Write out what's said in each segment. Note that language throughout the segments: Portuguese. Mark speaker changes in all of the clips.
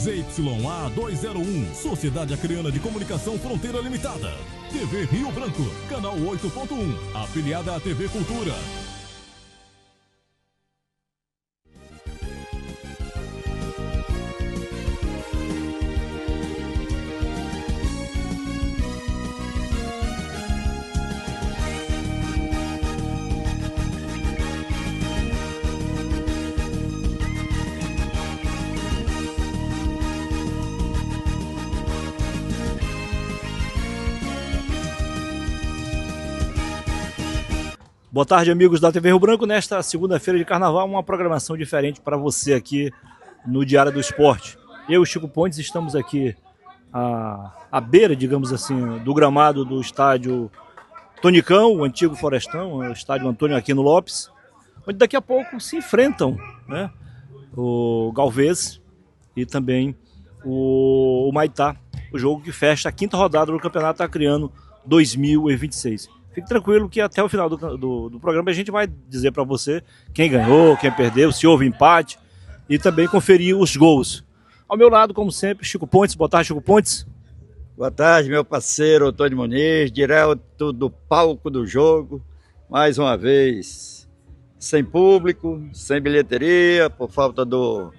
Speaker 1: ZYA 201, Sociedade Acreana de Comunicação Fronteira Limitada. TV Rio Branco, canal 8.1, afiliada à TV Cultura.
Speaker 2: Boa tarde, amigos da TV Rio Branco. Nesta segunda-feira de carnaval, uma programação diferente para você aqui no Diário do Esporte. Eu e o Chico Pontes estamos aqui à beira, digamos assim, do gramado do estádio Tonicão, o antigo Florestão, o estádio Antônio Aquino Lopes, onde daqui a pouco se enfrentam, né, o Galvez e também o Humaitá, o jogo que fecha a quinta rodada do Campeonato Acreano 2026. Fique tranquilo que até o final do programa a gente vai dizer para você quem ganhou, quem perdeu, se houve empate e também conferir os gols. Ao meu lado, como sempre, Chico Pontes. Boa tarde, Chico Pontes.
Speaker 3: Boa tarde, meu parceiro Antônio Muniz, direto do palco do jogo, mais uma vez, sem público, sem bilheteria, por falta do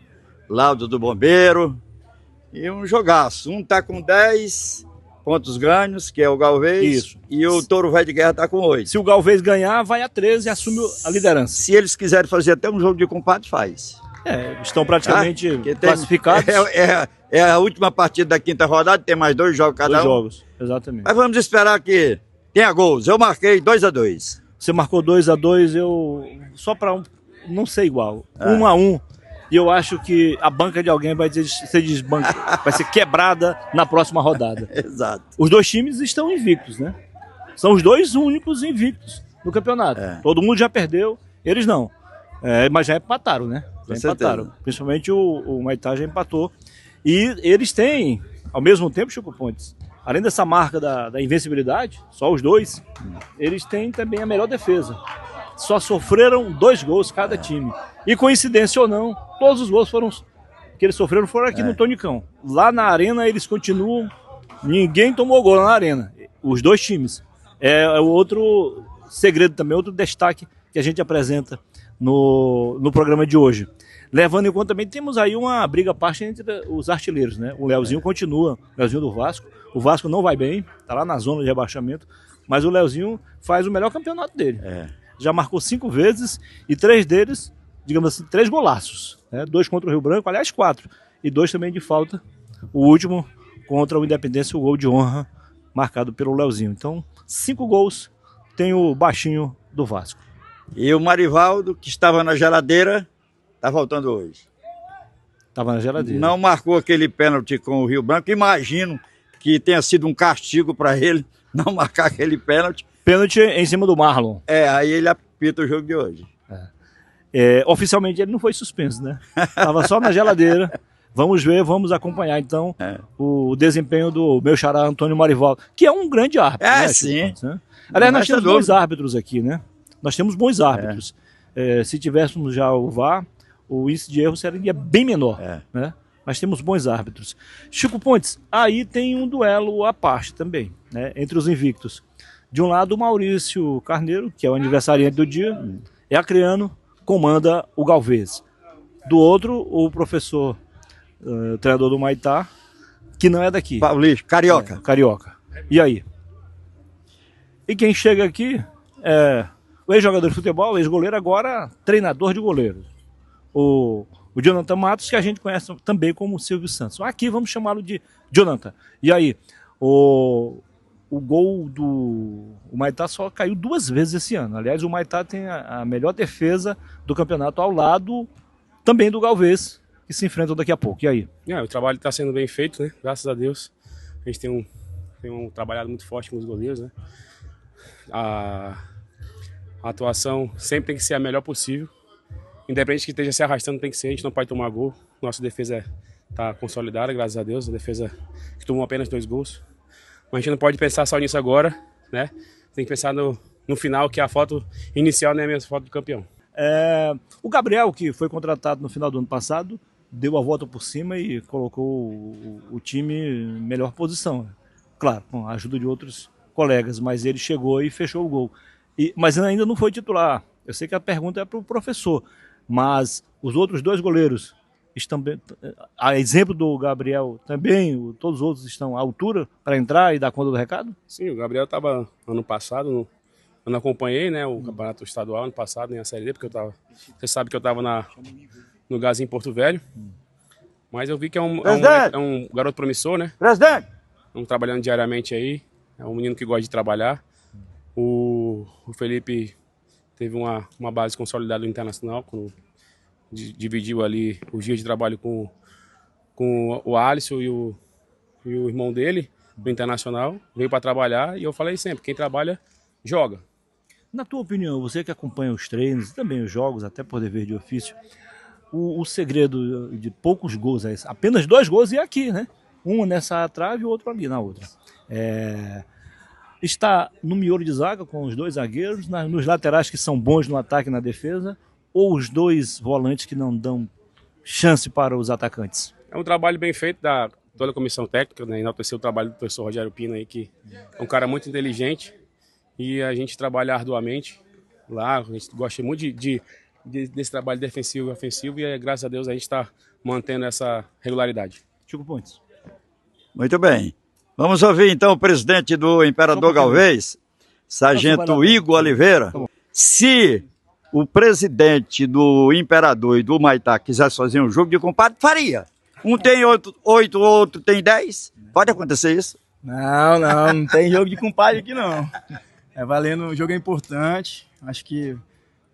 Speaker 3: laudo do bombeiro, e um jogaço. Um tá com 10 pontos ganhos, que é o Galvez. Isso. E o Touro Velho de Guerra tá com 8.
Speaker 2: Se o Galvez ganhar, vai a 13 e assume a liderança.
Speaker 3: Se eles quiserem fazer até um jogo de compadre, faz.
Speaker 2: Estão praticamente classificados.
Speaker 3: É a última partida da quinta rodada, tem mais 2 jogos cada um. 2 jogos,
Speaker 2: exatamente.
Speaker 3: Mas vamos esperar que tenha gols. Eu marquei 2-2.
Speaker 2: Você marcou 2-2, eu só para não ser igual. 1-1. E eu acho que a banca de alguém vai vai ser quebrada na próxima rodada.
Speaker 3: Exato.
Speaker 2: Os dois times estão invictos, né? São os dois únicos invictos no campeonato. Todo mundo já perdeu, eles não. Mas já empataram, né? Já empataram. Principalmente o Humaitá já empatou. E eles têm, ao mesmo tempo, Chico Pontes, além dessa marca da invencibilidade, só os dois, eles têm também a melhor defesa. Só sofreram 2 gols cada time. E coincidência ou não, todos os gols que eles sofreram foram aqui no Tonicão. Lá na arena eles continuam, ninguém tomou gol na arena. Os dois times. É o outro segredo também, outro destaque que a gente apresenta no programa de hoje. Levando em conta também, temos aí uma briga baixa entre os artilheiros, né? O Leozinho continua, o Leozinho do Vasco. O Vasco não vai bem, tá lá na zona de rebaixamento, mas o Leozinho faz o melhor campeonato dele. Já marcou 5 vezes e 3 deles, digamos assim, 3 golaços. 2 contra o Rio Branco, aliás 4. E 2 também de falta. O último contra o Independência, o gol de honra marcado pelo Leozinho. Então, 5 gols tem o baixinho do Vasco.
Speaker 3: E o Marivaldo, que estava na geladeira, está voltando hoje.
Speaker 2: Estava na geladeira.
Speaker 3: Não marcou aquele pênalti com o Rio Branco. Imagino que tenha sido um castigo para ele não marcar aquele pênalti.
Speaker 2: Pênalti em cima do Marlon.
Speaker 3: Aí ele apita o jogo de hoje.
Speaker 2: Oficialmente ele não foi suspenso, né? Estava só na geladeira. Vamos ver, vamos acompanhar então o desempenho do meu xará Antônio Marivaldo, que é um grande árbitro. Né,
Speaker 3: sim.
Speaker 2: Né? Aliás, nós temos bons árbitros aqui, né? Nós temos bons árbitros. Se tivéssemos já o VAR, o índice de erro seria bem menor, né? Mas temos bons árbitros. Chico Pontes, aí tem um duelo à parte também, né? Entre os invictos. De um lado, o Maurício Carneiro, que é o aniversariante do dia, é acreano, comanda o Galvez. Do outro, o professor, treinador do Humaitá, que não é daqui.
Speaker 3: Paulista, carioca.
Speaker 2: Carioca. E aí? E quem chega aqui é o ex-jogador de futebol, ex-goleiro, agora treinador de goleiros. O Jonathan Matos, que a gente conhece também como Silvio Santos. Aqui vamos chamá-lo de Jonathan. E aí, o gol do Humaitá só caiu 2 vezes esse ano. Aliás, o Humaitá tem a melhor defesa do campeonato ao lado também do Galvez, que se enfrentam daqui a pouco. E aí?
Speaker 4: O trabalho está sendo bem feito, né? Graças a Deus. A gente tem trabalhado muito forte com os goleiros, né? A atuação sempre tem que ser a melhor possível. Independente que esteja se arrastando, tem que ser. A gente não pode tomar gol. Nossa defesa está consolidada, graças a Deus. A defesa que tomou apenas 2 gols. Mas a gente não pode pensar só nisso agora, né? Tem que pensar no final, que a foto inicial não é a mesma foto do campeão.
Speaker 2: O Gabriel, que foi contratado no final do ano passado, deu a volta por cima e colocou o time em melhor posição. Claro, com a ajuda de outros colegas, mas ele chegou e fechou o gol. Mas ainda não foi titular. Eu sei que a pergunta é para o professor, mas os outros 2 goleiros estão bem, a exemplo do Gabriel também, todos os outros estão à altura para entrar e dar conta do recado?
Speaker 4: Sim, o Gabriel estava ano passado, eu não acompanhei, né, o campeonato estadual ano passado, nem a Série D, porque você sabe que eu estava no Gás em Porto Velho, mas eu vi que é um garoto promissor, né?
Speaker 3: Presidente!
Speaker 4: Trabalhando diariamente aí, é um menino que gosta de trabalhar. O Felipe teve uma base consolidada no Internacional, quando dividiu ali os dias de trabalho com o Alisson e o irmão dele no Internacional, veio para trabalhar e eu falei sempre, quem trabalha, joga.
Speaker 2: Na tua opinião, você que acompanha os treinos e também os jogos, até por dever de ofício, o segredo de poucos gols é esse? Apenas 2 gols e aqui, né? Um nessa trave e o outro ali na outra. Está no miolo de zaga com os 2 zagueiros, nos laterais que são bons no ataque e na defesa, ou os 2 volantes que não dão chance para os atacantes?
Speaker 4: É um trabalho bem feito da toda a comissão técnica, né? Enaltecer o trabalho do professor Rogério Pina aí, que é um cara muito inteligente e a gente trabalha arduamente lá, a gente gosta muito desse trabalho defensivo e ofensivo e graças a Deus a gente está mantendo essa regularidade.
Speaker 2: Chico Pontes.
Speaker 3: Muito bem. Vamos ouvir então o presidente do Imperador Galvez, Sargento Igor Oliveira. Se o presidente do Imperador e do Humaitá quisesse fazer um jogo de compadre, faria. Um tem 8, o outro tem 10. Pode acontecer isso?
Speaker 5: Não tem jogo de compadre aqui não. O jogo é importante, acho que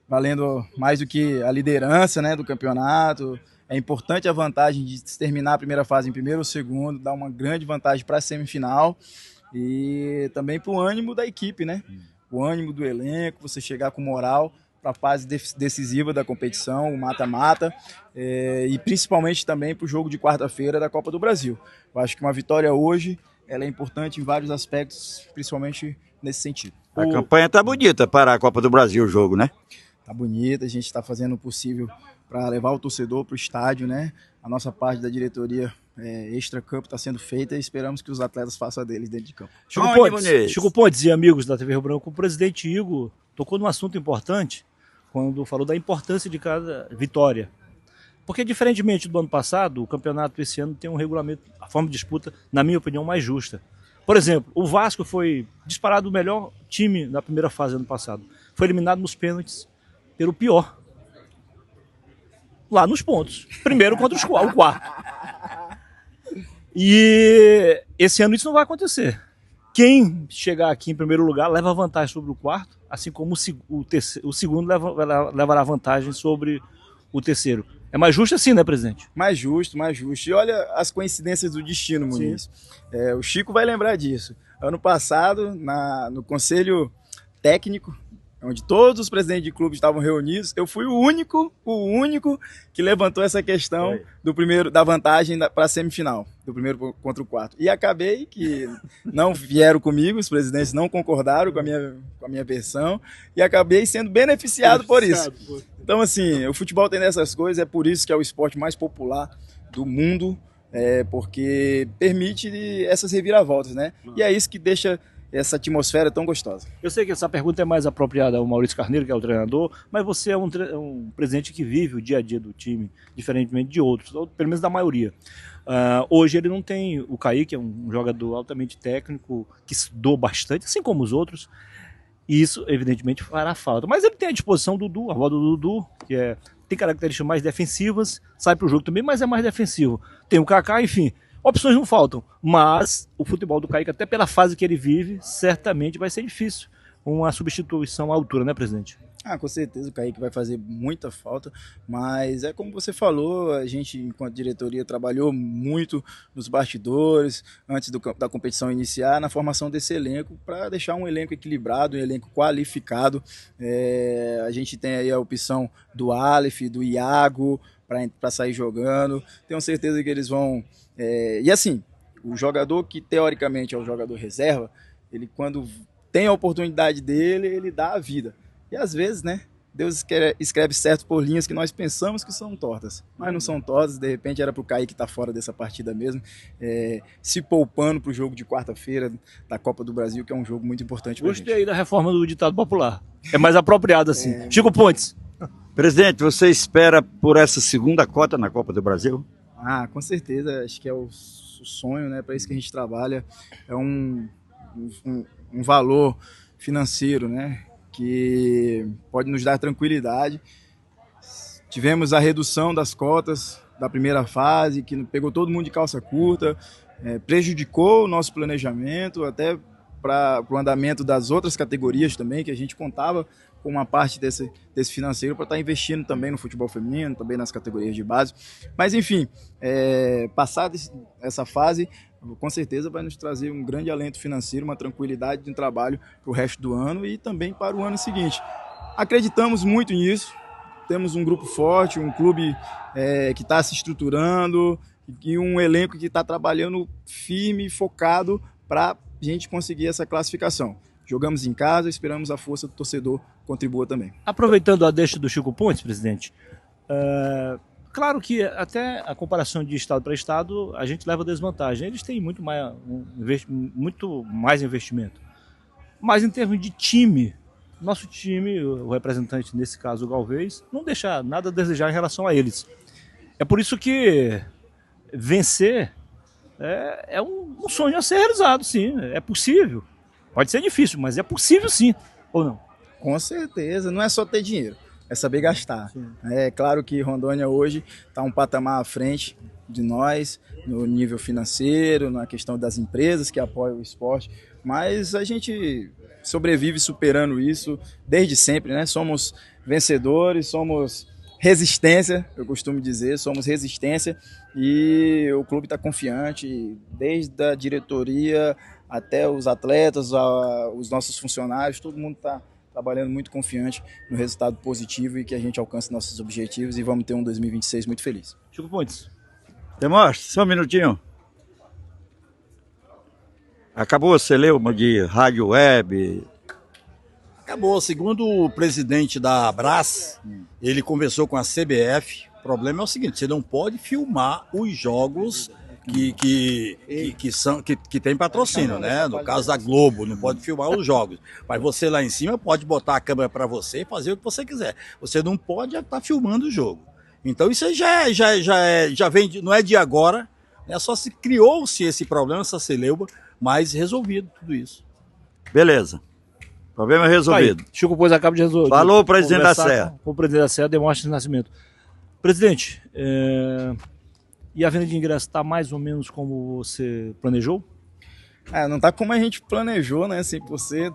Speaker 5: valendo mais do que a liderança, né, do campeonato. É importante a vantagem de terminar a primeira fase em primeiro ou segundo, dar uma grande vantagem para a semifinal e também para o ânimo da equipe, né? O ânimo do elenco, você chegar com moral para a fase decisiva da competição, o mata-mata, e principalmente também para o jogo de quarta-feira da Copa do Brasil. Eu acho que uma vitória hoje ela é importante em vários aspectos, principalmente nesse sentido.
Speaker 3: A campanha está bonita para a Copa do Brasil, o jogo, né?
Speaker 5: Tá bonita, a gente está fazendo o possível para levar o torcedor para o estádio, né? A nossa parte da diretoria extra-campo está sendo feita e esperamos que os atletas façam a deles dentro de campo.
Speaker 2: Chico Pontes e amigos da TV Rio Branco, o presidente Igor tocou num assunto importante quando falou da importância de cada vitória. Porque, diferentemente do ano passado, o campeonato esse ano tem um regulamento, a forma de disputa, na minha opinião, mais justa. Por exemplo, o Vasco foi disparado o melhor time na primeira fase do ano passado. Foi eliminado nos pênaltis pelo pior. Lá nos pontos. Primeiro contra o quarto. E esse ano isso não vai acontecer. Quem chegar aqui em primeiro lugar leva vantagem sobre o quarto, assim como o segundo levará vantagem sobre o terceiro. É mais justo assim, né, presidente?
Speaker 5: Mais justo, mais justo. E olha as coincidências do destino, Muniz. O Chico vai lembrar disso. Ano passado, no Conselho Técnico, onde todos os presidentes de clubes estavam reunidos, eu fui o único que levantou essa questão da vantagem para a semifinal, do primeiro contra o quarto. E acabei que não vieram comigo, os presidentes não concordaram com a minha versão, e acabei sendo beneficiado por isso. Então, assim, o futebol tem dessas coisas, é por isso que é o esporte mais popular do mundo, porque permite essas reviravoltas, né? E é isso que deixa essa atmosfera tão gostosa.
Speaker 2: Eu sei que essa pergunta é mais apropriada ao Maurício Carneiro, que é o treinador, mas você é um presidente que vive o dia a dia do time, diferentemente de outros, ou pelo menos da maioria. Hoje ele não tem o Kaique, que é um jogador altamente técnico, que estudou bastante, assim como os outros, e isso evidentemente fará falta. Mas ele tem à disposição o Dudu, a voz do Dudu, que tem características mais defensivas, sai para o jogo também, mas é mais defensivo. Tem o Kaká, enfim. Opções não faltam, mas o futebol do Kaique, até pela fase que ele vive, certamente vai ser difícil uma substituição à altura, né, presidente?
Speaker 5: Com certeza o Kaique vai fazer muita falta, mas é como você falou, a gente, enquanto diretoria, trabalhou muito nos bastidores, antes da competição iniciar, na formação desse elenco, para deixar um elenco equilibrado, um elenco qualificado. A gente tem aí a opção do Aleph, do Iago, para sair jogando. Tenho certeza que eles vão... E assim, o jogador que teoricamente é o jogador reserva, ele quando tem a oportunidade dele, ele dá a vida. E às vezes, né, Deus escreve certo por linhas que nós pensamos que são tortas, mas não são tortas. De repente era para o Kaique estar fora dessa partida mesmo, se poupando para o jogo de quarta-feira da Copa do Brasil, que é um jogo muito importante.
Speaker 2: Gostei aí da reforma do ditado popular. É mais apropriado assim. Chico Pontes.
Speaker 3: Presidente, você espera por essa segunda cota na Copa do Brasil?
Speaker 5: Ah, com certeza. Acho que é o sonho, né? Para isso que a gente trabalha. É um valor financeiro, né? Que pode nos dar tranquilidade. Tivemos a redução das cotas da primeira fase, que pegou todo mundo de calça curta, prejudicou o nosso planejamento, até para o andamento das outras categorias também, que a gente contava com uma parte desse financeiro para estar investindo também no futebol feminino, também nas categorias de base. Mas enfim, passada essa fase, com certeza vai nos trazer um grande alento financeiro, uma tranquilidade de trabalho para o resto do ano e também para o ano seguinte. Acreditamos muito nisso, temos um grupo forte, um clube que está se estruturando e um elenco que está trabalhando firme e focado para a gente conseguir essa classificação. Jogamos em casa, esperamos a força do torcedor contribua também.
Speaker 2: Aproveitando a deixa do Chico Pontes, presidente, claro que até a comparação de estado para estado, a gente leva desvantagem. Eles têm muito mais investimento. Mas em termos de time, nosso time, o representante, nesse caso o Galvez, não deixa nada a desejar em relação a eles. É por isso que vencer é um sonho a ser realizado, sim. É possível. Pode ser difícil, mas é possível sim, ou não?
Speaker 5: Com certeza, não é só ter dinheiro. É saber gastar. Sim. É claro que Rondônia hoje está um patamar à frente de nós, no nível financeiro, na questão das empresas que apoiam o esporte, mas a gente sobrevive superando isso desde sempre, né? Somos vencedores, somos resistência, eu costumo dizer, somos resistência e o clube está confiante, desde a diretoria até os atletas, os nossos funcionários, todo mundo está trabalhando muito confiante no resultado positivo e que a gente alcance nossos objetivos e vamos ter um 2026 muito feliz.
Speaker 2: Chico Pontes.
Speaker 3: Demonstra, só um minutinho. Acabou a celeuma de rádio web?
Speaker 6: Acabou. Segundo o presidente da Abras, ele conversou com a CBF. O problema é o seguinte, você não pode filmar os jogos que tem patrocínio, né? No caso da Globo, não pode filmar os jogos. Mas você lá em cima pode botar a câmera para você e fazer o que você quiser. Você não pode estar filmando o jogo. Então isso aí já vem, não é de agora, né? Só se criou-se esse problema, essa celeuma, mas resolvido tudo isso.
Speaker 3: Beleza. Problema resolvido.
Speaker 2: Aí, Chico Pontes acaba de resolver.
Speaker 3: Falou, presidente da Serra.
Speaker 2: O presidente da Serra, Demóstenes Nascimento. Presidente, e a venda de ingressos está mais ou menos como você planejou?
Speaker 5: Não está como a gente planejou, né, 100%,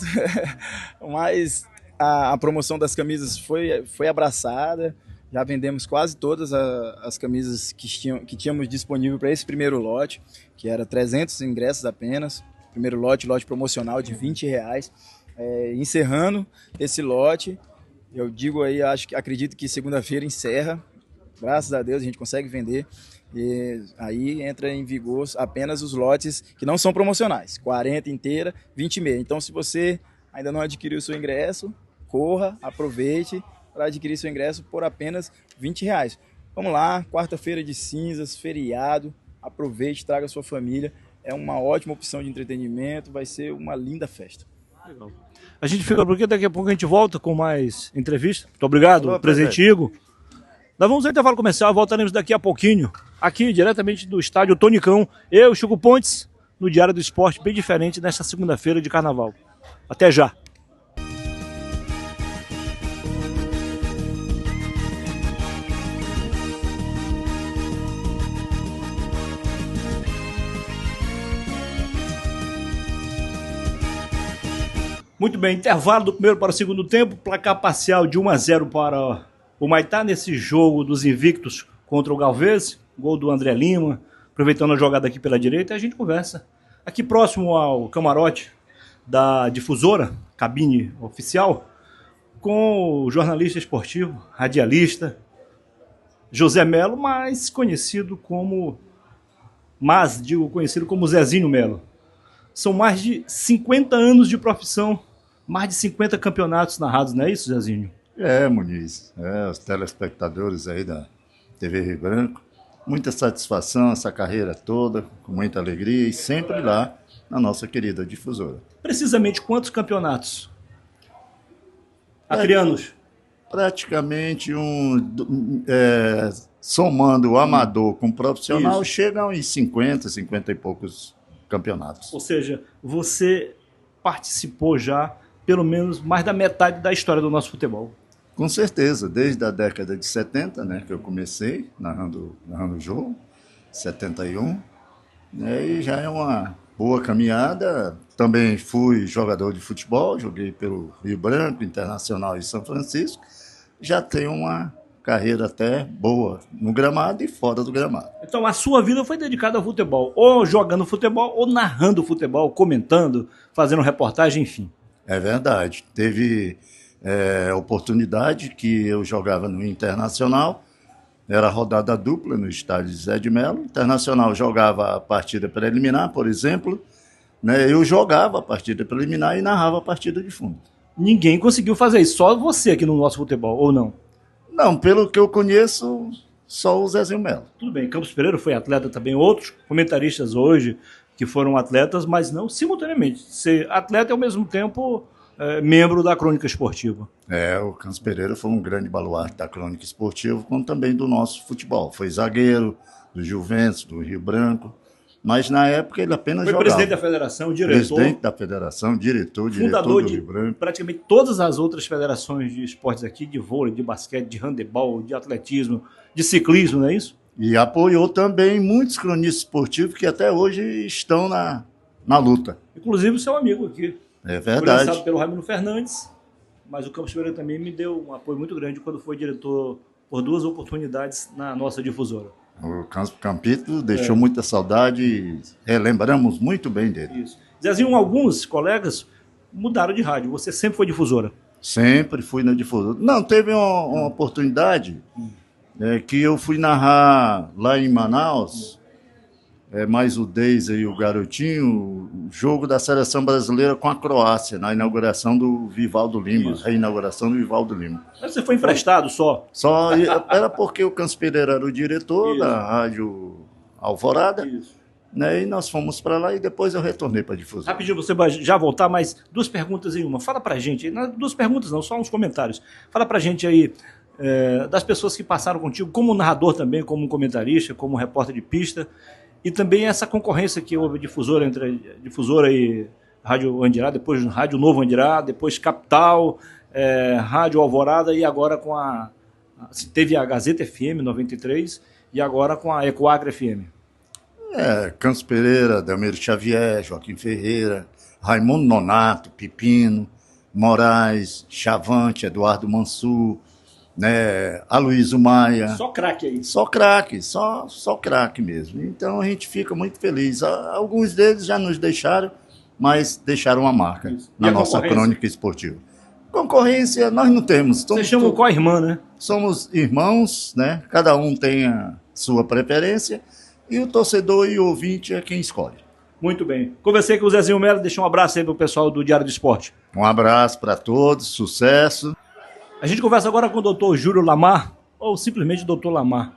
Speaker 5: mas a promoção das camisas foi abraçada, já vendemos quase todas as camisas que tínhamos disponível para esse primeiro lote, que era 300 ingressos apenas, primeiro lote promocional de R$20. Encerrando esse lote, eu digo aí, acredito que segunda-feira encerra, graças a Deus a gente consegue vender. E aí entra em vigor apenas os lotes que não são promocionais, 40 inteira, 20 meia. Então se você ainda não adquiriu o seu ingresso, corra, aproveite para adquirir seu ingresso por apenas R$20. Vamos lá, quarta-feira de cinzas, feriado, aproveite, traga sua família, é uma ótima opção de entretenimento, vai ser uma linda festa.
Speaker 2: Legal. A gente fica por aqui, daqui a pouco a gente volta com mais entrevista. Muito obrigado, presidente Igor. Nós vamos ao intervalo comercial, voltaremos daqui a pouquinho, aqui diretamente do estádio Tonicão, eu, Chico Pontes, no Diário do Esporte, bem diferente nesta segunda-feira de carnaval. Até já! Muito bem, intervalo do primeiro para o segundo tempo, placar parcial de 1-0 para o Maitá nesse jogo dos invictos contra o Galvez, gol do André Lima, aproveitando a jogada aqui pela direita, a gente conversa aqui próximo ao camarote da difusora, cabine oficial, com o jornalista esportivo, radialista, José Melo, conhecido como Zezinho Melo. São mais de 50 anos de profissão, mais de 50 campeonatos narrados, não é isso, Zezinho?
Speaker 7: Muniz, os telespectadores aí da TV Rio Branco, muita satisfação essa carreira toda, com muita alegria e sempre lá na nossa querida difusora.
Speaker 2: Precisamente quantos campeonatos acrianos?
Speaker 7: Praticamente somando o amador com o profissional, chega a uns 50 e poucos campeonatos.
Speaker 2: Ou seja, você participou já pelo menos mais da metade da história do nosso futebol.
Speaker 7: Com certeza, desde a década de 70, né, que eu comecei narrando o jogo, 71, né, e já é uma boa caminhada. Também fui jogador de futebol, joguei pelo Rio Branco, Internacional e São Francisco. Já tenho uma carreira até boa no gramado e fora do gramado.
Speaker 2: Então a sua vida foi dedicada ao futebol, ou jogando futebol, ou narrando futebol, comentando, fazendo reportagem, enfim.
Speaker 7: É verdade. Teve oportunidade que eu jogava no Internacional, era rodada dupla no estádio Zé de Melo. O Internacional jogava a partida preliminar, por exemplo, né? Eu jogava a partida preliminar e narrava a partida de fundo.
Speaker 2: Ninguém conseguiu fazer isso, só você aqui no nosso futebol, ou não?
Speaker 7: Não, pelo que eu conheço, só o Zezinho Melo.
Speaker 2: Tudo bem, Campos Pereira foi atleta também, outros comentaristas hoje que foram atletas, mas não simultaneamente. Ser atleta e ao mesmo tempo membro da crônica esportiva.
Speaker 7: O Campos Pereira foi um grande baluarte da crônica esportiva, como também do nosso futebol. Foi zagueiro do Juventus, do Rio Branco, mas na época ele apenas jogava.
Speaker 2: Foi presidente da federação, diretor.
Speaker 7: Presidente da federação, diretor
Speaker 2: fundador
Speaker 7: do
Speaker 2: de
Speaker 7: Rio Branco.
Speaker 2: Praticamente todas as outras federações de esportes aqui, de vôlei, de basquete, de handebol, de atletismo, de ciclismo, não é isso?
Speaker 7: E apoiou também muitos cronistas esportivos que até hoje estão na luta.
Speaker 2: Inclusive o seu amigo aqui.
Speaker 7: É verdade.
Speaker 2: Foi lançado pelo Raimundo Fernandes, mas o Campos Pereira também me deu um apoio muito grande quando foi diretor por 2 oportunidades na nossa difusora.
Speaker 7: O Campito deixou muita saudade e relembramos muito bem dele.
Speaker 2: Isso. Zezinho, alguns colegas mudaram de rádio. Você sempre foi difusora?
Speaker 7: Sempre fui na difusora. Não, teve uma oportunidade que eu fui narrar lá em Manaus, mais o Deis e o Garotinho, o jogo da seleção brasileira com a Croácia, na inauguração do Vivaldo Lima, reinauguração do Vivaldo Lima.
Speaker 2: Mas você foi emprestado só?
Speaker 7: Só era porque o Campos Pereira era o diretor da Rádio Alvorada, né, e nós fomos para lá e depois eu retornei para a difusão.
Speaker 2: Rapidinho, você vai já voltar, mas 2 perguntas em uma. Fala pra gente, não, 2 perguntas não, só uns comentários. Fala pra gente aí das pessoas que passaram contigo, como narrador também, como comentarista, como repórter de pista, e também essa concorrência que houve difusora entre difusora e Rádio Andirá, depois Rádio Novo Andirá, depois Capital, Rádio Alvorada e agora com teve a Gazeta FM 93 e agora com a Ecoagro FM.
Speaker 7: Campos Pereira, Delmiro Xavier, Joaquim Ferreira, Raimundo Nonato, Pepino, Moraes, Chavante, Eduardo Mansur, né, Aloysio Maia.
Speaker 2: Só craque aí.
Speaker 7: Só craque, só craque mesmo. Então a gente fica muito feliz. Alguns deles já nos deixaram, mas deixaram uma marca na nossa crônica esportiva. Concorrência nós não temos.
Speaker 2: Vocês chamam qual irmã, né?
Speaker 7: Somos irmãos, né? Cada um tem a sua preferência e o torcedor e o ouvinte é quem escolhe.
Speaker 2: Muito bem. Conversei com o Zezinho Melo, deixa um abraço aí pro pessoal do Diário do Esporte.
Speaker 7: Um abraço para todos, sucesso.
Speaker 2: A gente conversa agora com o doutor Júlio Lamar, ou simplesmente doutor Lamar,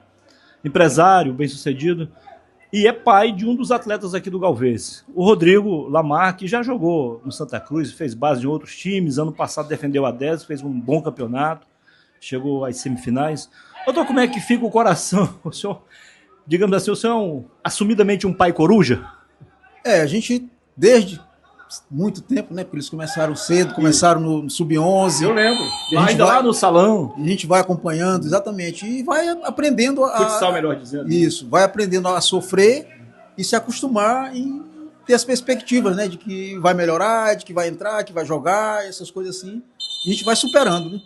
Speaker 2: empresário, bem-sucedido, e é pai de um dos atletas aqui do Galvez, o Rodrigo Lamar, que já jogou no Santa Cruz, fez base em outros times, ano passado defendeu a 10, fez um bom campeonato, chegou às semifinais. Doutor, como é que fica o coração? O senhor, digamos assim, o senhor é assumidamente um pai coruja?
Speaker 8: A gente, desde muito tempo, né? Porque eles começaram cedo, começaram no Sub-11.
Speaker 2: Eu lembro. Ainda lá no salão.
Speaker 8: A gente vai acompanhando, exatamente, e vai aprendendo
Speaker 2: futsal, melhor dizendo.
Speaker 8: Isso, vai aprendendo a sofrer e se acostumar e ter as perspectivas, né? De que vai melhorar, de que vai entrar, que vai jogar, essas coisas assim. E a gente vai superando, né?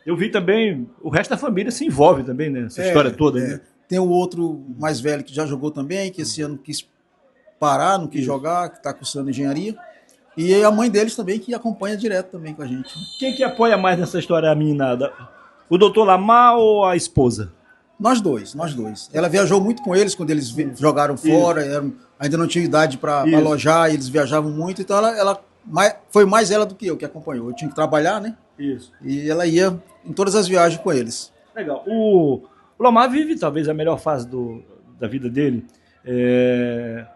Speaker 2: Eu vi também, o resto da família se envolve também nessa história toda. Né?
Speaker 8: Tem o outro mais velho que já jogou também, que esse ano quis parar, não quis jogar, que está cursando engenharia. E a mãe deles também, que acompanha direto também com a gente.
Speaker 2: Quem que apoia mais nessa história, a meninada? O doutor Lamar ou a esposa?
Speaker 8: Nós dois. Ela viajou muito com eles quando eles jogaram fora, ainda não tinha idade para alojar, eles viajavam muito, então ela foi mais ela do que eu que acompanhou. Eu tinha que trabalhar, né?
Speaker 2: Isso.
Speaker 8: E ela ia em todas as viagens com eles.
Speaker 2: Legal. O Lomar vive talvez a melhor fase da vida dele.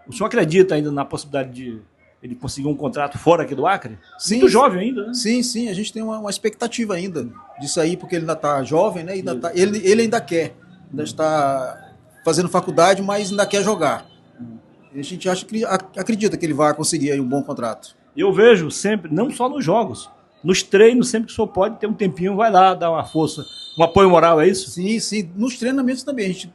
Speaker 2: O senhor acredita ainda na possibilidade de ele conseguir um contrato fora aqui do Acre?
Speaker 8: Sim,
Speaker 2: muito jovem ainda, né?
Speaker 8: Sim, a gente tem uma expectativa ainda disso aí, porque ele ainda está jovem, né? Ele ainda quer, ainda está fazendo faculdade, mas ainda quer jogar. E a gente acredita que ele vai conseguir aí um bom contrato.
Speaker 2: Eu vejo sempre, não só nos jogos, nos treinos, sempre que o senhor pode ter um tempinho, vai lá dar uma força, um apoio moral, é isso?
Speaker 8: Sim, nos treinamentos também. A gente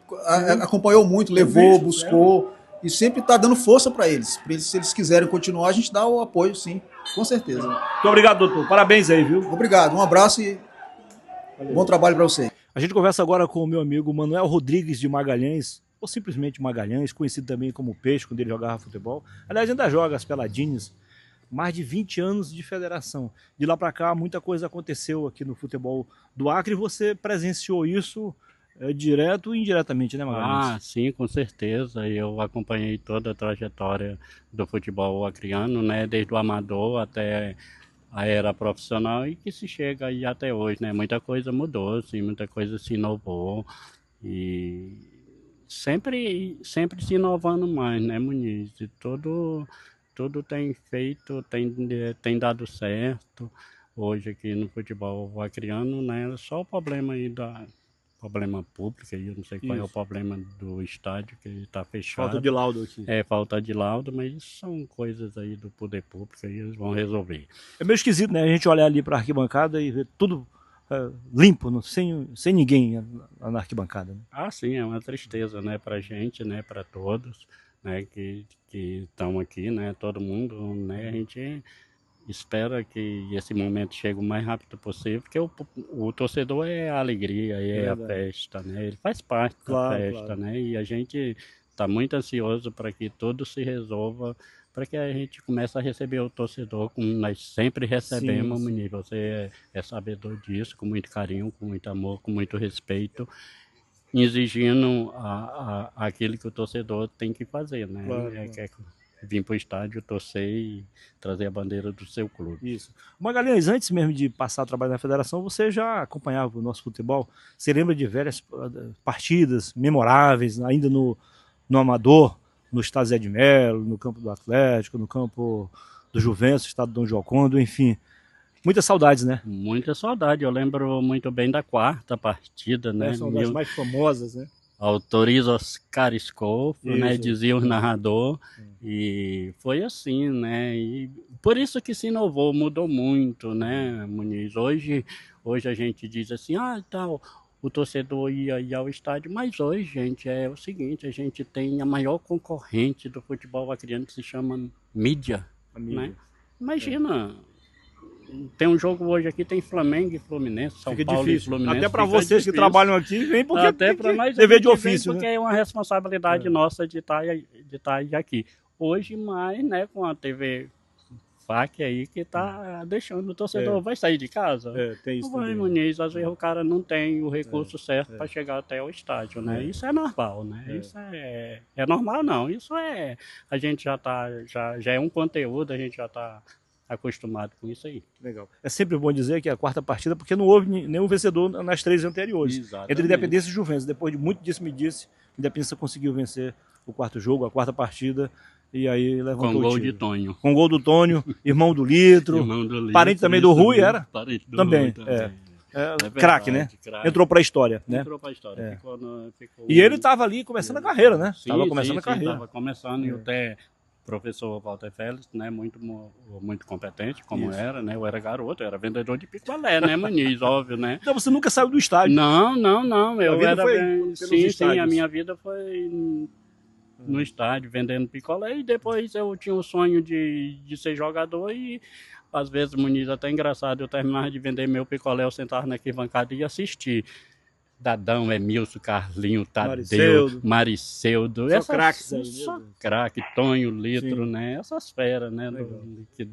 Speaker 8: acompanhou muito, levou, buscou. E sempre está dando força para eles. Se eles quiserem continuar, a gente dá o apoio, sim, com certeza.
Speaker 2: Muito obrigado, doutor. Parabéns aí, viu?
Speaker 8: Obrigado, um abraço e bom trabalho para você.
Speaker 2: A gente conversa agora com o meu amigo Manuel Rodrigues de Magalhães, ou simplesmente Magalhães, conhecido também como Peixe, quando ele jogava futebol. Aliás, ainda joga as peladinhas. Mais de 20 anos de federação. De lá para cá, muita coisa aconteceu aqui no futebol do Acre e você presenciou isso direto e indiretamente, né, Magalhães?
Speaker 9: Sim, com certeza. Eu acompanhei toda a trajetória do futebol acreano, né, desde o amador até a era profissional e que se chega aí até hoje, né? Muita coisa mudou, sim, muita coisa se inovou e sempre se inovando mais, né, Muniz? E tudo tem feito, tem dado certo. Hoje aqui no futebol acreano, né, só o problema aí problema público, eu não sei qual é o problema do estádio, que está fechado.
Speaker 2: Falta de laudo aqui.
Speaker 9: Falta de laudo, mas são coisas aí do poder público e eles vão resolver.
Speaker 2: É meio esquisito, né? A gente olhar ali para a arquibancada e ver tudo limpo, sem ninguém na arquibancada. Né?
Speaker 9: Sim, é uma tristeza, né, para a gente, né, para todos, né, que estão aqui, né, todo mundo, né, a gente espera que esse momento chegue o mais rápido possível, porque o torcedor é a alegria, é a festa, né? Ele faz parte da festa, né? E a gente está muito ansioso para que tudo se resolva, para que a gente comece a receber o torcedor como nós sempre recebemos, Muniz. Você é sabedor disso, com muito carinho, com muito amor, com muito respeito, exigindo aquilo que o torcedor tem que fazer, né? Vir para o estádio, torcer e trazer a bandeira do seu clube.
Speaker 2: Isso. Magalhães, antes mesmo de passar a trabalhar na federação, você já acompanhava o nosso futebol? Você lembra de várias partidas memoráveis, ainda no Amador, no Estádio Zé de Melo, no campo do Atlético, no campo do Juventus, Estado Dom Giocondo, enfim. Muitas saudades, né?
Speaker 9: Muita saudade. Eu lembro muito bem da quarta partida, né?
Speaker 2: São das mais famosas, né?
Speaker 9: Autoriza Oscar Escolfo, né, dizia o narrador, e foi assim, né, e por isso que se inovou, mudou muito, né, Muniz. Hoje a gente diz assim, tal, o torcedor ia ao estádio, mas hoje, gente, é o seguinte, a gente tem a maior concorrente do futebol acreano que se chama mídia, né? Imagina... Tem um jogo hoje aqui, tem Flamengo e Fluminense, São Paulo e Fluminense.
Speaker 2: Até para vocês que trabalham aqui, vem porque
Speaker 9: até para nós
Speaker 2: dever de ofício,
Speaker 9: porque é uma responsabilidade nossa de estar aqui. Hoje mais, né, com a TV FAC aí que está deixando o torcedor, vai sair de casa?
Speaker 2: Tem isso
Speaker 9: também. Muniz, às vezes o cara não tem o recurso certo para chegar até o estádio, né? Isso é normal, né? Isso é normal não, isso a gente já é um conteúdo, a gente já está acostumado com isso aí.
Speaker 2: Legal. É sempre bom dizer que é a quarta partida, porque não houve nenhum vencedor nas 3 anteriores.
Speaker 9: Exatamente.
Speaker 2: Entre Independência e Juventus. Depois de muito disse-me-disse, Independência conseguiu vencer o quarto jogo, a quarta partida, e aí levantou
Speaker 9: com
Speaker 2: o
Speaker 9: gol
Speaker 2: time.
Speaker 9: de Tonho.
Speaker 2: Com gol do Tônio, irmão do Litro, parente também do Rui, era?
Speaker 9: Parente do
Speaker 2: também.
Speaker 9: Rui também.
Speaker 2: Craque, né?
Speaker 9: Craque.
Speaker 2: Entrou para a história, né?
Speaker 9: Entrou para a história. Ficou...
Speaker 2: E ele estava ali começando a carreira, né?
Speaker 9: Estava
Speaker 2: começando a carreira.
Speaker 9: Estava começando e até professor Walter Félix, né, muito competente, como era, né, eu era garoto, eu era vendedor de picolé, né, Muniz, óbvio, né.
Speaker 2: Então você nunca saiu do estádio?
Speaker 9: Não, eu era sim, a minha vida foi no estádio, vendendo picolé, e depois eu tinha o sonho de ser jogador e às vezes, Muniz, até engraçado, eu terminava de vender meu picolé, eu sentava na arquibancada e assistir. Dadão, Emilson, Carlinho, Tadeu, Mariceudo.
Speaker 2: Só craques aí.
Speaker 9: Só craque, Tonho, Litro, né? Essas feras, né? Que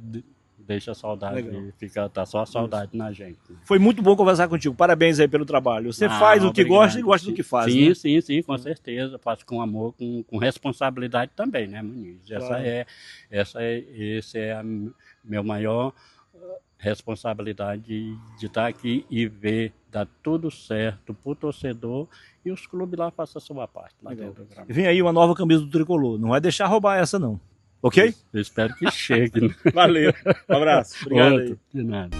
Speaker 9: deixa a saudade, tá só a saudade na gente.
Speaker 2: Foi muito bom conversar contigo. Parabéns aí pelo trabalho. Você faz o que gosta e gosta do que faz.
Speaker 9: Sim,
Speaker 2: né?
Speaker 9: sim, com certeza. Faço com amor, com responsabilidade também, né, Muniz? Esse é meu maior responsabilidade de estar aqui e ver dar tudo certo para o torcedor e os clubes lá façam a sua parte. Lá dentro do gramado.
Speaker 2: Vem aí uma nova camisa do Tricolor. Não vai deixar roubar essa, não. Ok?
Speaker 9: Eu espero que chegue. Né?
Speaker 2: Valeu. Um abraço. Obrigado aí.
Speaker 9: De nada.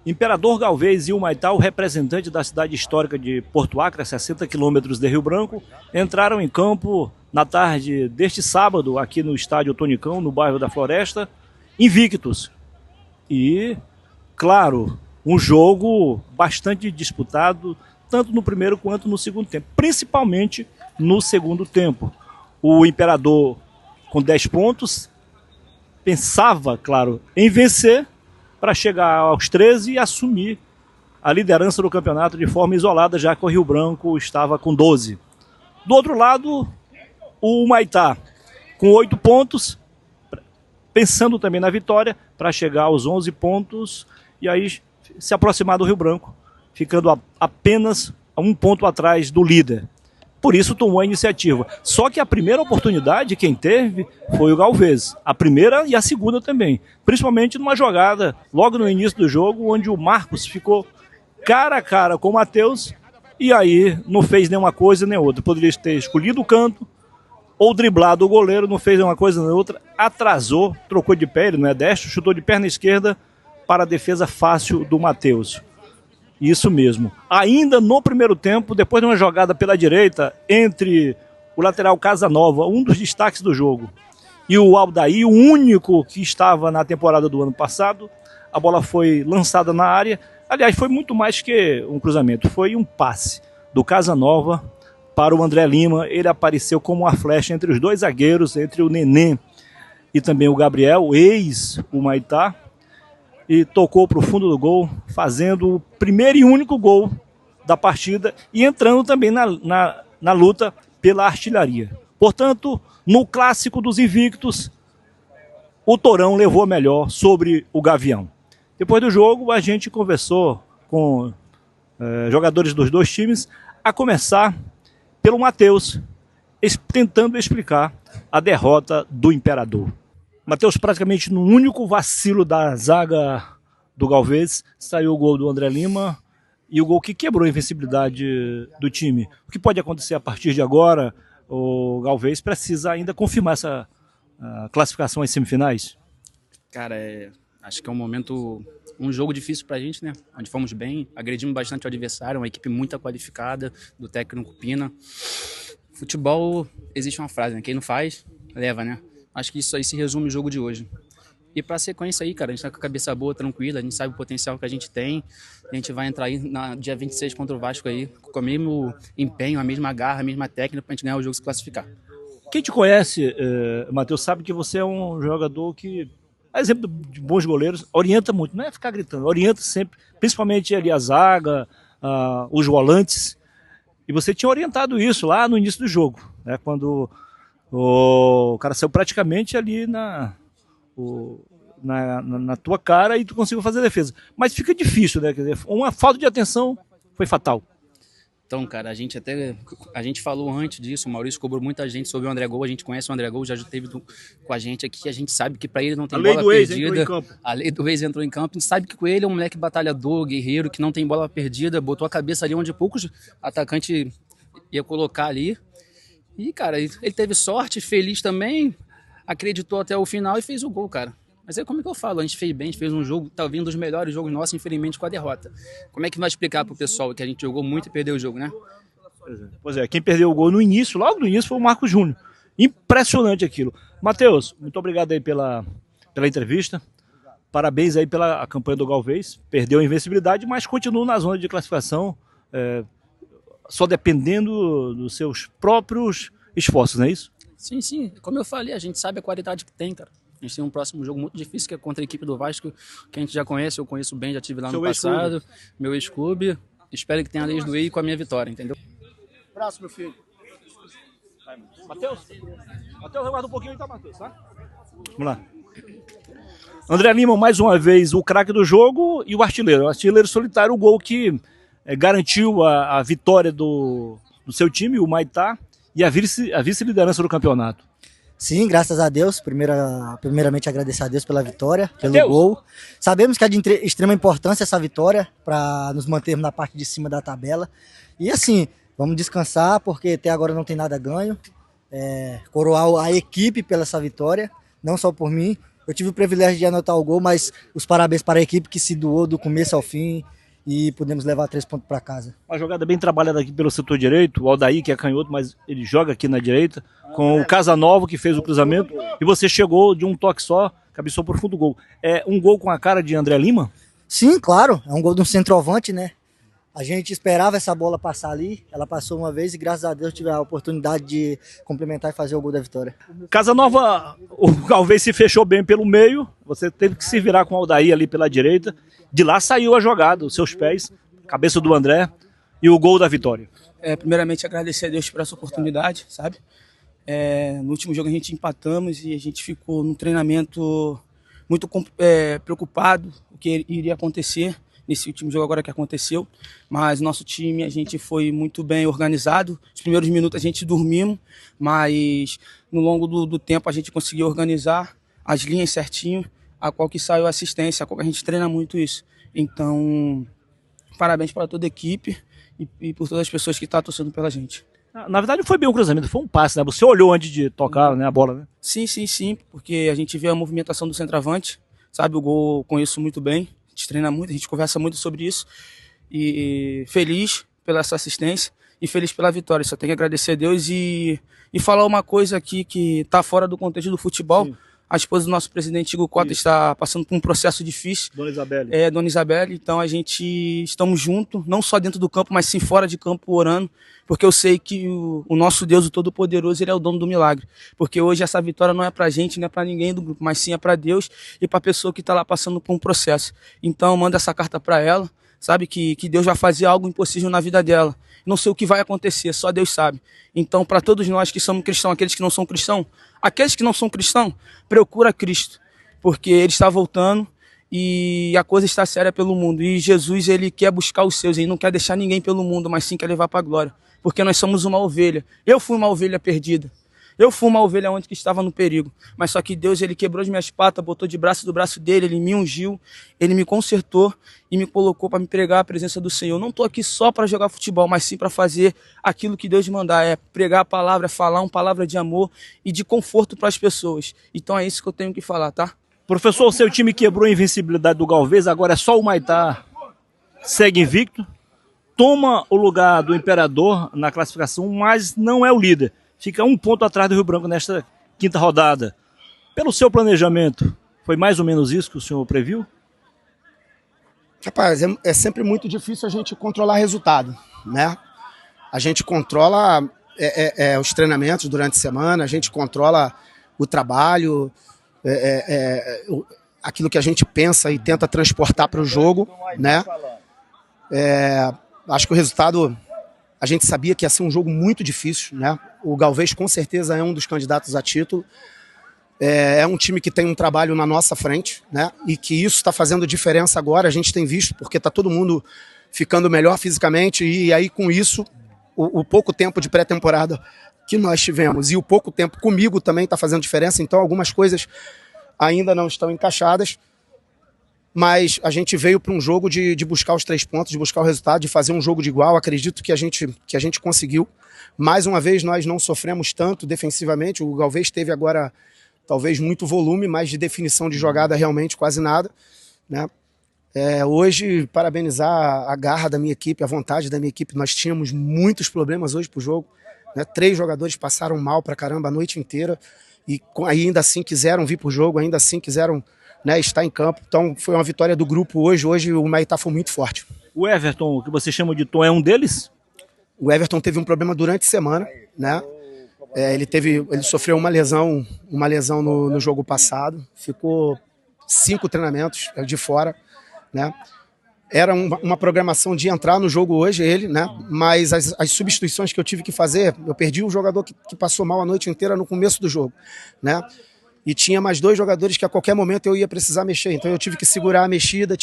Speaker 2: Imperador Galvez e Humaitá, o representante da cidade histórica de Porto Acre, a 60 quilômetros de Rio Branco, entraram em campo na tarde deste sábado, aqui no estádio Tonicão, no bairro da Floresta, invictos. E, claro, um jogo bastante disputado, tanto no primeiro quanto no segundo tempo, principalmente no segundo tempo. O Imperador, com 10 pontos, pensava, claro, em vencer, para chegar aos 13 e assumir a liderança do campeonato de forma isolada, já que o Rio Branco estava com 12. Do outro lado, o Humaitá, com 8 pontos, pensando também na vitória, para chegar aos 11 pontos e aí se aproximar do Rio Branco, ficando apenas um ponto atrás do líder. Por isso tomou a iniciativa. Só que a primeira oportunidade quem teve foi o Galvez. A primeira e a segunda também. Principalmente numa jogada logo no início do jogo, onde o Marcos ficou cara a cara com o Matheus e aí não fez nenhuma coisa nem outra. Poderia ter escolhido o canto ou driblado o goleiro, não fez nenhuma coisa nem outra. Atrasou, trocou de pé, ele não é destro, chutou de perna esquerda para a defesa fácil do Matheus. Isso mesmo. Ainda no primeiro tempo, depois de uma jogada pela direita entre o lateral Casanova, um dos destaques do jogo, e o Aldair, o único que estava na temporada do ano passado, a bola foi lançada na área. Aliás, foi muito mais que um cruzamento, foi um passe do Casanova para o André Lima. Ele apareceu como uma flecha entre os dois zagueiros, entre o Nenê e também o Gabriel, ex-Humaitá, e tocou para o fundo do gol, fazendo o primeiro e único gol da partida e entrando também na luta pela artilharia. Portanto, no clássico dos invictos, o Torão levou a melhor sobre o Gavião. Depois do jogo, a gente conversou com jogadores dos dois times, a começar pelo Matheus, tentando explicar a derrota do Imperador. Matheus, praticamente no único vacilo da zaga do Galvez, saiu o gol do André Lima e o gol que quebrou a invencibilidade do time. O que pode acontecer a partir de agora? O Galvez precisa ainda confirmar essa classificação às semifinais?
Speaker 10: Cara, acho que é um jogo difícil pra gente, né? Onde fomos bem, agredimos bastante o adversário, uma equipe muito qualificada, do técnico Pina. Futebol, existe uma frase, né? Quem não faz, leva, né? Acho que isso aí se resume o jogo de hoje. E pra sequência aí, cara, a gente tá com a cabeça boa, tranquila, a gente sabe o potencial que a gente tem. A gente vai entrar aí no dia 26 contra o Vasco aí, com o mesmo empenho, a mesma garra, a mesma técnica pra gente ganhar o jogo e se classificar.
Speaker 2: Quem te conhece, Matheus, sabe que você é um jogador que, a exemplo de bons goleiros, orienta muito, não é ficar gritando, orienta sempre, principalmente ali a zaga, os volantes. E você tinha orientado isso lá no início do jogo, né, quando o cara saiu praticamente ali na tua cara e tu conseguiu fazer a defesa. Mas fica difícil, né? Quer dizer, uma falta de atenção foi fatal.
Speaker 10: Então, cara, a gente falou antes disso, o Maurício cobrou muita gente sobre o André Gol, a gente conhece o André Gol, já esteve com a gente aqui, a gente sabe que pra ele não tem bola perdida. A lei do ex entrou em campo, a gente sabe que com ele é um moleque batalhador, guerreiro, que não tem bola perdida, botou a cabeça ali onde poucos atacantes ia colocar ali. E, cara, ele teve sorte, feliz também, acreditou até o final e fez o gol, cara. Mas é como que eu falo, a gente fez bem, a gente fez um jogo, tá vindo dos melhores jogos nossos, infelizmente com a derrota. Como é que vai explicar pro pessoal que a gente jogou muito e perdeu o jogo, né?
Speaker 2: Pois é, quem perdeu o gol no início, logo no início, foi o Marcos Júnior. Impressionante aquilo. Matheus, muito obrigado aí pela entrevista. Parabéns aí pela campanha do Galvez. Perdeu a invencibilidade, mas continua na zona de classificação, só dependendo dos seus próprios esforços, não é isso?
Speaker 10: Sim, sim. Como eu falei, a gente sabe a qualidade que tem, cara. A gente tem um próximo jogo muito difícil, que é contra a equipe do Vasco, que a gente já conhece, eu conheço bem, já estive lá no passado. Meu ex-clube. Espero que tenha a leis do EI com a minha vitória, entendeu?
Speaker 2: Abraço, meu filho. Matheus, aguarda um pouquinho então, Matheus, tá? Vamos lá. André Lima, mais uma vez, o craque do jogo e o artilheiro solitário, o gol que garantiu a vitória do seu time, o Maitá, e a vice-liderança do campeonato.
Speaker 11: Sim, graças a Deus. Primeiramente agradecer a Deus pela vitória, pelo gol. Sabemos que é de extrema importância essa vitória para nos mantermos na parte de cima da tabela. E assim, vamos descansar porque até agora não tem nada ganho. Coroar a equipe pela essa vitória, não só por mim. Eu tive o privilégio de anotar o gol, mas os parabéns para a equipe que se doou do começo ao fim e pudemos levar 3 pontos para casa.
Speaker 2: Uma jogada bem trabalhada aqui pelo setor direito, o Aldair, que é canhoto, mas ele joga aqui na direita, com o Casanova, que fez o cruzamento, e você chegou de um toque só, cabeçou por fundo do gol. É um gol com a cara de André Lima?
Speaker 11: Sim, claro, é um gol de um centroavante, né? A gente esperava essa bola passar ali, ela passou uma vez e graças a Deus tive a oportunidade de complementar e fazer o gol da vitória.
Speaker 2: Casanova, o Galvez se fechou bem pelo meio, você teve que se virar com o Aldair ali pela direita, de lá saiu a jogada, os seus pés, cabeça do André e o gol da vitória.
Speaker 12: Primeiramente agradecer a Deus por essa oportunidade, sabe? No último jogo a gente empatamos e a gente ficou no treinamento muito preocupado o que iria acontecer nesse último jogo agora que aconteceu, mas nosso time, a gente foi muito bem organizado. Os primeiros minutos a gente dormimos, mas no longo do tempo a gente conseguiu organizar as linhas certinho, a qual que saiu a assistência, a qual que a gente treina muito isso. Então, parabéns para toda a equipe e por todas as pessoas que estão torcendo pela gente.
Speaker 2: Na verdade foi bem um cruzamento, foi um passe, né? Você olhou antes de tocar, né, a bola, né?
Speaker 12: Sim, porque a gente vê a movimentação do centroavante, sabe? O gol eu conheço muito bem. A gente treina muito, a gente conversa muito sobre isso. E feliz pela essa assistência e feliz pela vitória. Só tenho que agradecer a Deus e falar uma coisa aqui que está fora do contexto do futebol. Sim. A esposa do nosso presidente Igor Cota está passando por um processo difícil.
Speaker 2: Dona Isabelle.
Speaker 12: Dona Isabelle. Então a gente estamos juntos, não só dentro do campo, mas sim fora de campo orando. Porque eu sei que o nosso Deus, o Todo-Poderoso, ele é o dono do milagre. Porque hoje essa vitória não é pra gente, não é pra ninguém do grupo, mas sim é pra Deus e pra pessoa que tá lá passando por um processo. Então manda essa carta pra ela, sabe? Que Deus vai fazer algo impossível na vida dela. Não sei o que vai acontecer, só Deus sabe. Então, para todos nós que somos cristãos, aqueles que não são cristãos, procura Cristo. Porque Ele está voltando e a coisa está séria pelo mundo. E Jesus, Ele quer buscar os seus, Ele não quer deixar ninguém pelo mundo, mas sim quer levar para a glória. Porque nós somos uma ovelha. Eu fui uma ovelha perdida. Eu fui uma ovelha onde que estava no perigo. Mas só que Deus, Ele quebrou as minhas patas, botou de braço do braço dele, Ele me ungiu, Ele me consertou e me colocou para me pregar a presença do Senhor. Eu não estou aqui só para jogar futebol, mas sim para fazer aquilo que Deus mandar. É pregar a palavra, é falar uma palavra de amor e de conforto para as pessoas. Então é isso que eu tenho que falar, tá?
Speaker 2: Professor, o seu time quebrou a invencibilidade do Galvez, agora é só o Maitá. Segue invicto, toma o lugar do Imperador na classificação, mas não é o líder. Fica 1 ponto atrás do Rio Branco nesta 5ª rodada. Pelo seu planejamento, foi mais ou menos isso que o senhor previu?
Speaker 13: Rapaz, é sempre muito difícil a gente controlar resultado, né? A gente controla os treinamentos durante a semana, a gente controla o trabalho, aquilo que a gente pensa e tenta transportar para o jogo, né? Acho que o resultado... A gente sabia que ia ser um jogo muito difícil, né? O Galvez com certeza é um dos candidatos a título. É um time que tem um trabalho na nossa frente, né? E que isso está fazendo diferença agora. A gente tem visto, porque está todo mundo ficando melhor fisicamente. E aí, com isso, o pouco tempo de pré-temporada que nós tivemos e o pouco tempo comigo também está fazendo diferença. Então, algumas coisas ainda não estão encaixadas. Mas a gente veio para um jogo de buscar os 3 pontos, de buscar o resultado, de fazer um jogo de igual. Acredito que a gente conseguiu. Mais uma vez, nós não sofremos tanto defensivamente. O Galvez teve agora, talvez, muito volume, mas de definição de jogada realmente quase nada, né? Hoje, parabenizar a garra da minha equipe, a vontade da minha equipe. Nós tínhamos muitos problemas hoje para o jogo, né? 3 jogadores passaram mal pra caramba a noite inteira e ainda assim quiseram vir para o jogo, ainda assim quiseram... né, está em campo, então foi uma vitória do grupo hoje o Maitá foi muito forte.
Speaker 2: O Everton, o que você chama de Tom, é um deles?
Speaker 13: O Everton teve um problema durante a semana, né? Ele sofreu uma lesão no jogo passado, ficou 5 treinamentos de fora, né? Era uma programação de entrar no jogo hoje, né? Mas as substituições que eu tive que fazer, eu perdi um jogador que passou mal a noite inteira no começo do jogo, né? e tinha mais 2 jogadores que a qualquer momento eu ia precisar mexer. Então eu tive que segurar a mexida,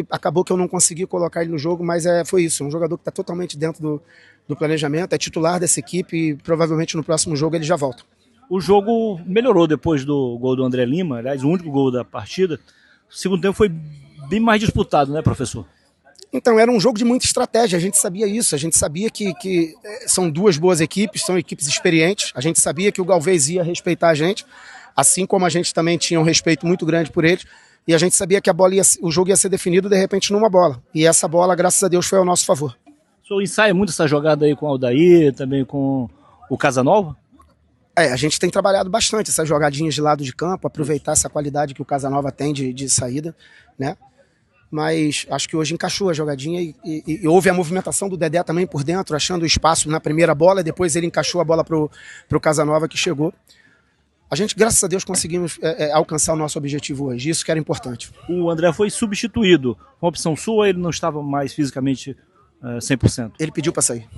Speaker 13: acabou que eu não consegui colocar ele no jogo, mas foi isso. Um jogador que está totalmente dentro do planejamento, é titular dessa equipe e provavelmente no próximo jogo ele já volta.
Speaker 2: O jogo melhorou depois do gol do André Lima, aliás, o único gol da partida. O segundo tempo foi bem mais disputado, né, professor?
Speaker 13: Então, era um jogo de muita estratégia, a gente sabia isso, a gente sabia que são 2 boas equipes, são equipes experientes, a gente sabia que o Galvez ia respeitar a gente, assim como a gente também tinha um respeito muito grande por eles, e a gente sabia que o jogo ia ser definido de repente numa bola, e essa bola, graças a Deus, foi ao nosso favor.
Speaker 2: O senhor ensaia muito essa jogada aí com o Aldair, também com o Casanova?
Speaker 13: A gente tem trabalhado bastante essas jogadinhas de lado de campo, aproveitar essa qualidade que o Casanova tem de saída, né? Mas acho que hoje encaixou a jogadinha e houve a movimentação do Dedé também por dentro, achando o espaço na primeira bola, e depois ele encaixou a bola pro Casanova que chegou. A gente, graças a Deus, conseguimos alcançar o nosso objetivo hoje, isso que era importante.
Speaker 2: O André foi substituído, uma opção sua, ele não estava mais fisicamente 100%?
Speaker 13: Ele pediu para sair.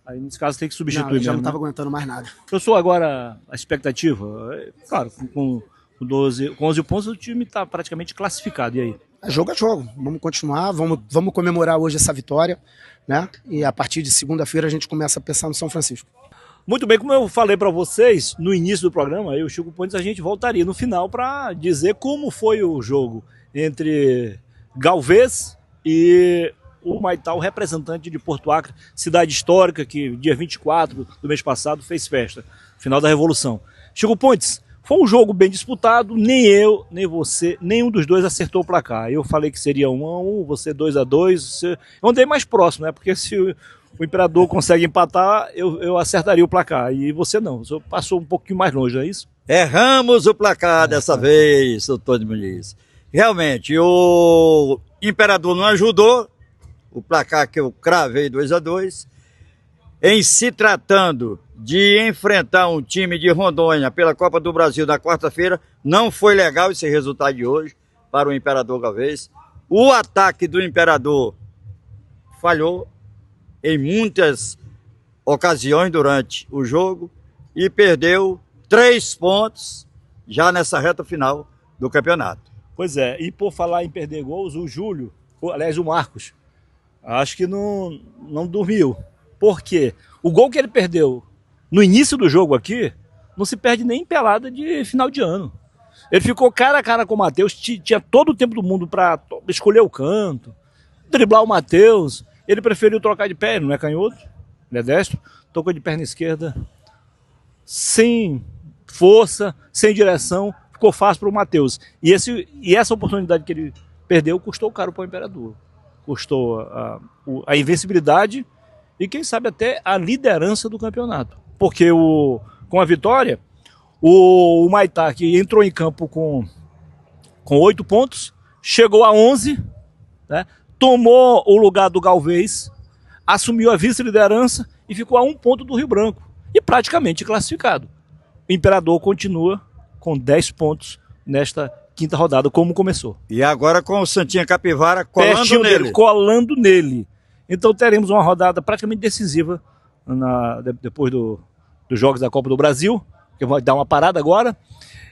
Speaker 2: Aí nesse caso tem que substituir
Speaker 13: mesmo. Ele já não
Speaker 2: estava
Speaker 13: aguentando mais nada.
Speaker 2: Professor, agora a expectativa, claro, com 11 pontos o time está praticamente classificado, e aí?
Speaker 13: Jogo a jogo, vamos continuar, vamos comemorar hoje essa vitória, né? E a partir de segunda-feira a gente começa a pensar no São Francisco.
Speaker 2: Muito bem, como eu falei para vocês no início do programa, aí o Chico Pontes, a gente voltaria no final para dizer como foi o jogo entre Galvez e o Humaitá, o representante de Porto Acre, cidade histórica que dia 24 do mês passado fez festa, final da Revolução. Chico Pontes, foi um jogo bem disputado, nem eu, nem você, nenhum dos dois acertou o placar. Eu falei que seria 1-1, você 2-2, eu andei mais próximo, né? Porque se o Imperador consegue empatar, eu acertaria o placar, e você não, você passou um pouquinho mais longe, não é isso?
Speaker 3: Erramos o placar dessa vez, doutor de Muniz. Realmente, o Imperador não ajudou, o placar que eu cravei 2-2, em se tratando de enfrentar um time de Rondônia pela Copa do Brasil na quarta-feira, não foi legal esse resultado de hoje para o Imperador Galvez. O ataque do Imperador falhou em muitas ocasiões durante o jogo e perdeu 3 pontos já nessa reta final do campeonato.
Speaker 2: Pois é, e por falar em perder gols, o Júlio, aliás o Marcos, acho que não dormiu. Por quê? O gol que ele perdeu no início do jogo aqui, não se perde nem em pelada de final de ano. Ele ficou cara a cara com o Matheus, tinha todo o tempo do mundo para escolher o canto, driblar o Matheus. Ele preferiu trocar de pé, ele não é canhoto, ele é destro, tocou de perna esquerda, sem força, sem direção, ficou fácil para o Matheus. E essa oportunidade que ele perdeu custou caro para o Imperador. Custou a invencibilidade e quem sabe até a liderança do campeonato. Porque com a vitória, o Humaitá, que entrou em campo com 8 pontos, chegou a 11, né? Tomou o lugar do Galvez, assumiu a vice-liderança e ficou a 1 ponto do Rio Branco. E praticamente classificado. O Imperador continua com 10 pontos nesta quinta rodada, como começou.
Speaker 3: E agora com o Santinha Capivara
Speaker 2: colando nele. Então teremos uma rodada praticamente decisiva depois dos Jogos da Copa do Brasil, que vai dar uma parada agora.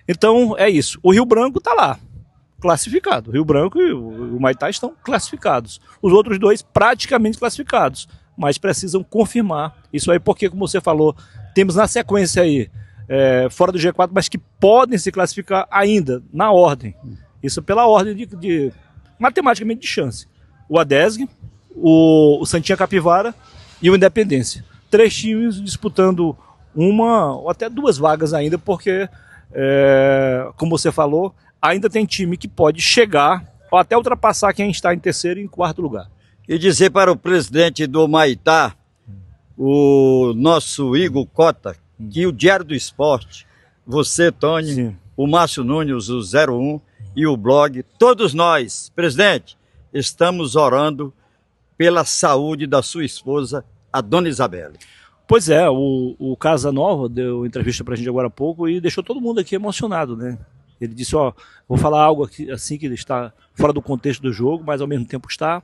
Speaker 2: Então é isso. O Rio Branco está lá, classificado. O Rio Branco e o Humaitá estão classificados. Os outros dois praticamente classificados, mas precisam confirmar isso aí, porque, como você falou, temos na sequência aí, fora do G4, mas que podem se classificar ainda, na ordem. Isso pela ordem matematicamente de chance. O ADESG, o Santinha Capivara e o Independência. 3 times disputando uma ou até 2 vagas ainda, porque, como você falou, ainda tem time que pode chegar ou até ultrapassar quem está em terceiro e em quarto lugar.
Speaker 3: E dizer para o presidente do Humaitá, o nosso Igor Cota, que o Diário do Esporte, você, Tony, sim, o Márcio Nunes, o 01 e o blog, todos nós, presidente, estamos orando pela saúde da sua esposa, a dona Isabelle.
Speaker 2: Pois é, o Casanova deu entrevista pra gente agora há pouco e deixou todo mundo aqui emocionado, né? Ele disse, vou falar algo aqui, assim, que está fora do contexto do jogo, mas ao mesmo tempo está,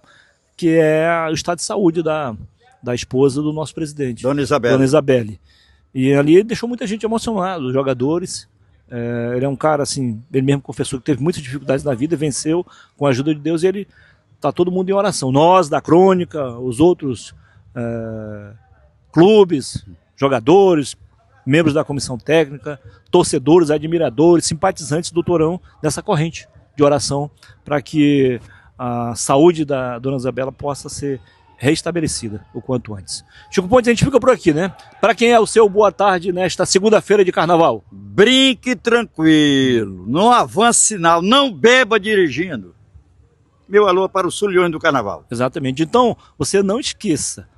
Speaker 2: que é o estado de saúde da esposa do nosso presidente.
Speaker 3: Dona Isabelle.
Speaker 2: Dona Isabelle. E ali deixou muita gente emocionada, os jogadores, Ele é um cara, assim, ele mesmo confessou que teve muitas dificuldades na vida, venceu com a ajuda de Deus, e ele tá todo mundo em oração. Nós, da Crônica, os outros clubes, jogadores, membros da comissão técnica, torcedores, admiradores, simpatizantes do Torão, nessa corrente de oração para que a saúde da dona Isabela possa ser restabelecida o quanto antes. Chico Pontes, a gente fica por aqui, né? Para quem é o seu boa tarde nesta segunda-feira de carnaval?
Speaker 3: Brinque tranquilo, não avance sinal, não beba dirigindo. Meu alô para os sulhões do carnaval.
Speaker 2: Exatamente. Então, você não esqueça,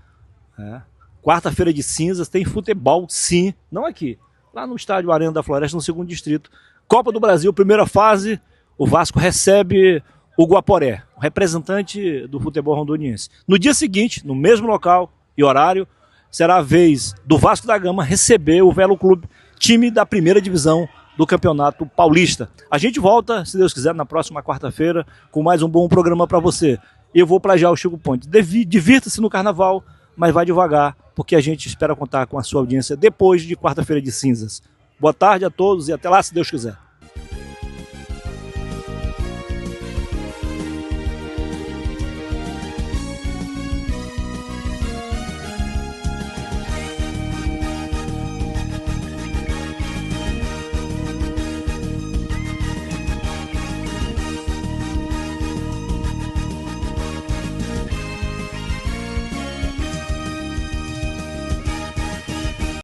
Speaker 2: quarta-feira de cinzas tem futebol, sim, não aqui, lá no estádio Arena da Floresta, no 2º distrito. Copa do Brasil, primeira fase, o Vasco recebe o Guaporé, o representante do futebol rondoniense. No dia seguinte, no mesmo local e horário, será a vez do Vasco da Gama receber o Velo Clube, time da primeira divisão do Campeonato Paulista. A gente volta, se Deus quiser, na próxima quarta-feira, com mais um bom programa para você. Eu vou plagiar o Chico Pontes. Divirta-se no carnaval, mas vai devagar, porque a gente espera contar com a sua audiência depois de quarta-feira de cinzas. Boa tarde a todos e até lá, se Deus quiser.